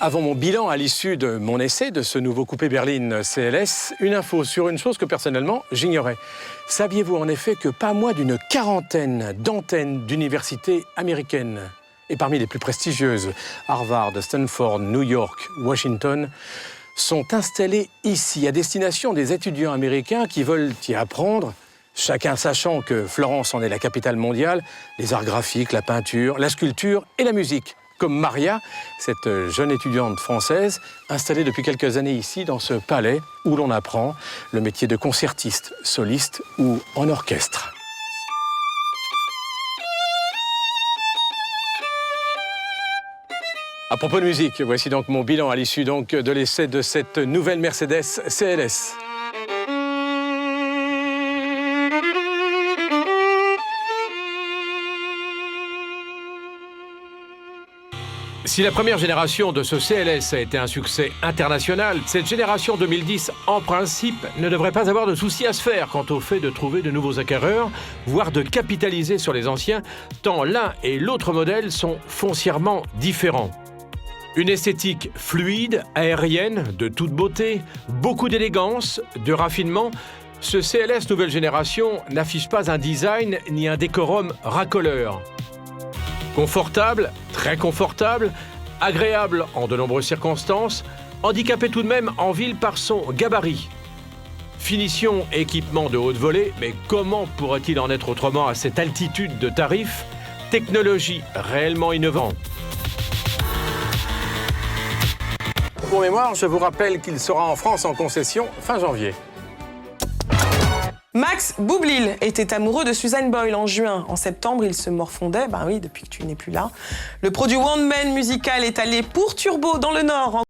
Avant mon bilan à l'issue de mon essai de ce nouveau coupé berline CLS, une info sur une chose que personnellement j'ignorais. Saviez-vous en effet que pas moins d'une quarantaine d'antennes d'universités américaines, et parmi les plus prestigieuses, Harvard, Stanford, New York, Washington, sont installées ici à destination des étudiants américains qui veulent y apprendre, chacun sachant que Florence en est la capitale mondiale, les arts graphiques, la peinture, la sculpture et la musique. Comme Maria, cette jeune étudiante française, installée depuis quelques années ici, dans ce palais, où l'on apprend le métier de concertiste, soliste ou en orchestre. À propos de musique, voici donc mon bilan à l'issue de l'essai de cette nouvelle Mercedes CLS. Si la première génération de ce CLS a été un succès international, cette génération 2010, en principe, ne devrait pas avoir de soucis à se faire quant au fait de trouver de nouveaux acquéreurs, voire de capitaliser sur les anciens, tant l'un et l'autre modèle sont foncièrement différents. Une esthétique fluide, aérienne, de toute beauté, beaucoup d'élégance, de raffinement, ce CLS nouvelle génération n'affiche pas un design ni un décorum racoleur. Confortable, très confortable, agréable en de nombreuses circonstances, handicapé tout de même en ville par son gabarit. Finition et équipement de haute volée, mais comment pourrait-il en être autrement à cette altitude de tarifs? Technologie réellement innovante. Pour mémoire, je vous rappelle qu'il sera en France en concession fin janvier. Max Boublil était amoureux de Suzanne Boyle en juin. En septembre, il se morfondait. Ben oui, depuis que tu n'es plus là. Le produit One Man musical est allé pour Turbo dans le Nord.